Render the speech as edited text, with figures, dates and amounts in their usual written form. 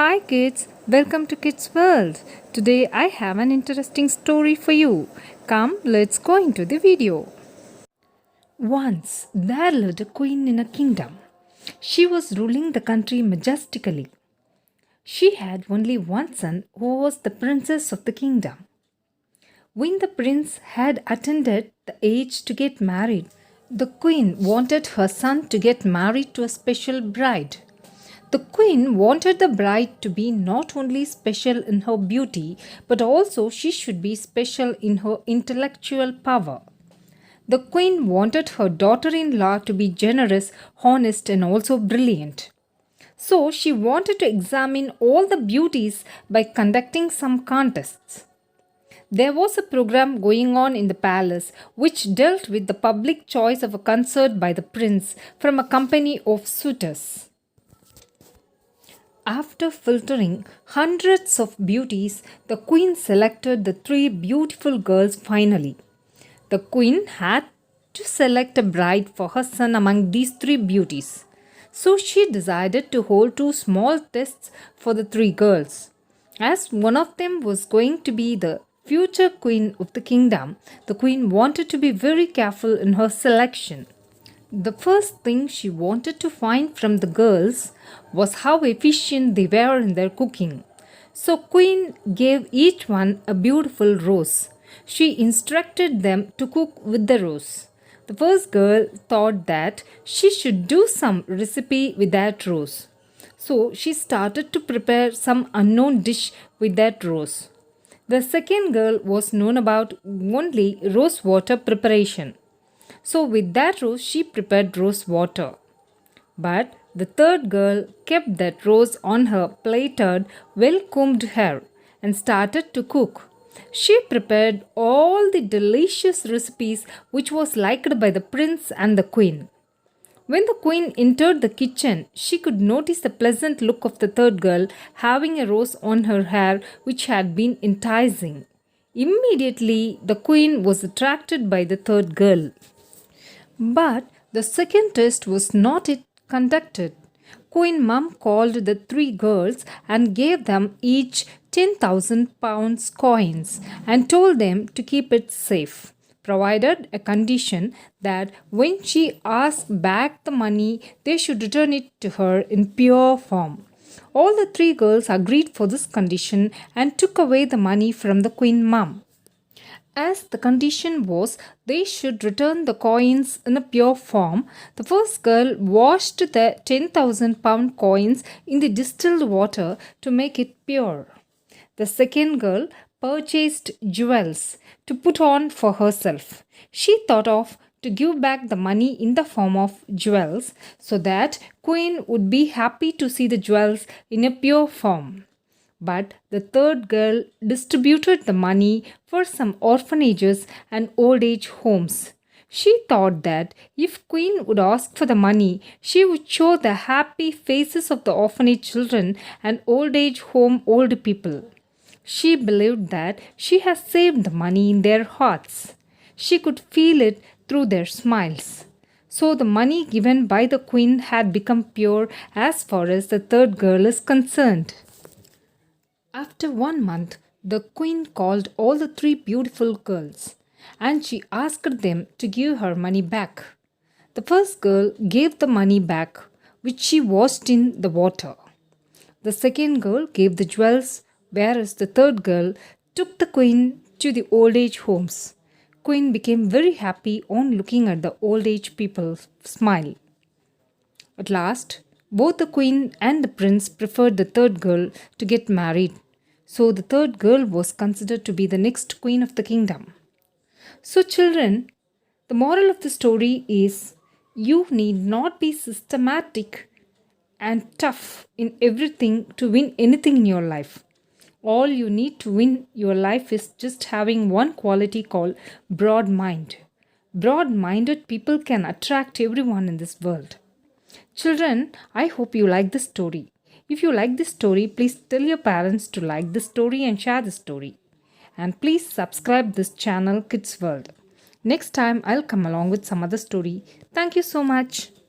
Hi kids, welcome to Kids World. Today I have an interesting story for you. Come, let's go into the video. Once there lived a queen in a kingdom. She was ruling the country majestically. She had only one son who was the princess of the kingdom. When the prince had attained the age to get married, the queen wanted her son to get married to a special bride. The queen wanted the bride to be not only special in her beauty, but also she should be special in her intellectual power. The queen wanted her daughter in law to be generous, honest, and also brilliant. So she wanted to examine all the beauties by conducting some contests. There was a program going on in the palace which dealt with the public choice of a consort by the prince from a company of suitors. After filtering hundreds of beauties, the queen selected the three beautiful girls finally. The queen had to select a bride for her son among these three beauties. So she decided to hold two small tests for the three girls. As one of them was going to be the future queen of the kingdom, the queen wanted to be very careful in her selection. The first thing she wanted to find from the girls was how efficient they were in their cooking. So Queen gave each one a beautiful rose. She instructed them to cook with the rose. The first girl thought that she should do some recipe with that rose. So she started to prepare some unknown dish with that rose. The second girl was known about only rose water preparation. So with that rose, she prepared rose water. But the third girl kept that rose on her plaited, well-combed hair and started to cook. She prepared all the delicious recipes which was liked by the prince and the queen. When the queen entered the kitchen, she could notice the pleasant look of the third girl having a rose on her hair which had been enticing. Immediately, the queen was attracted by the third girl. But the second test was not yet conducted. Queen Mum called the three girls and gave them each 10,000 pounds coins and told them to keep it safe, provided a condition that when she asked back the money, they should return it to her in pure form. All the three girls agreed for this condition and took away the money from the Queen Mum. As the condition was they should return the coins in a pure form, the first girl washed the 10,000 pound coins in the distilled water to make it pure. The second girl purchased jewels to put on for herself. She thought of to give back the money in the form of jewels so that Queen would be happy to see the jewels in a pure form. But the third girl distributed the money for some orphanages and old age homes. She thought that if Queen would ask for the money, she would show the happy faces of the orphanage children and old age home old people. She believed that she has saved the money in their hearts. She could feel it through their smiles. So the money given by the Queen had become pure as far as the third girl is concerned. After 1 month, the queen called all the three beautiful girls and she asked them to give her money back. The first girl gave the money back, which she washed in the water. The second girl gave the jewels, whereas the third girl took the queen to the old age homes. Queen became very happy on looking at the old age people smile. At last, both the queen and the prince preferred the third girl to get married. So the third girl was considered to be the next queen of the kingdom. So, children, the moral of the story is you need not be systematic and tough in everything to win anything in your life. All you need to win your life is just having one quality called broad mind. Broad minded people can attract everyone in this world. Children, I hope you like this story. If you like this story, please tell your parents to like this story and share the story. And please subscribe this channel Kids World. Next time I'll come along with some other story. Thank you so much.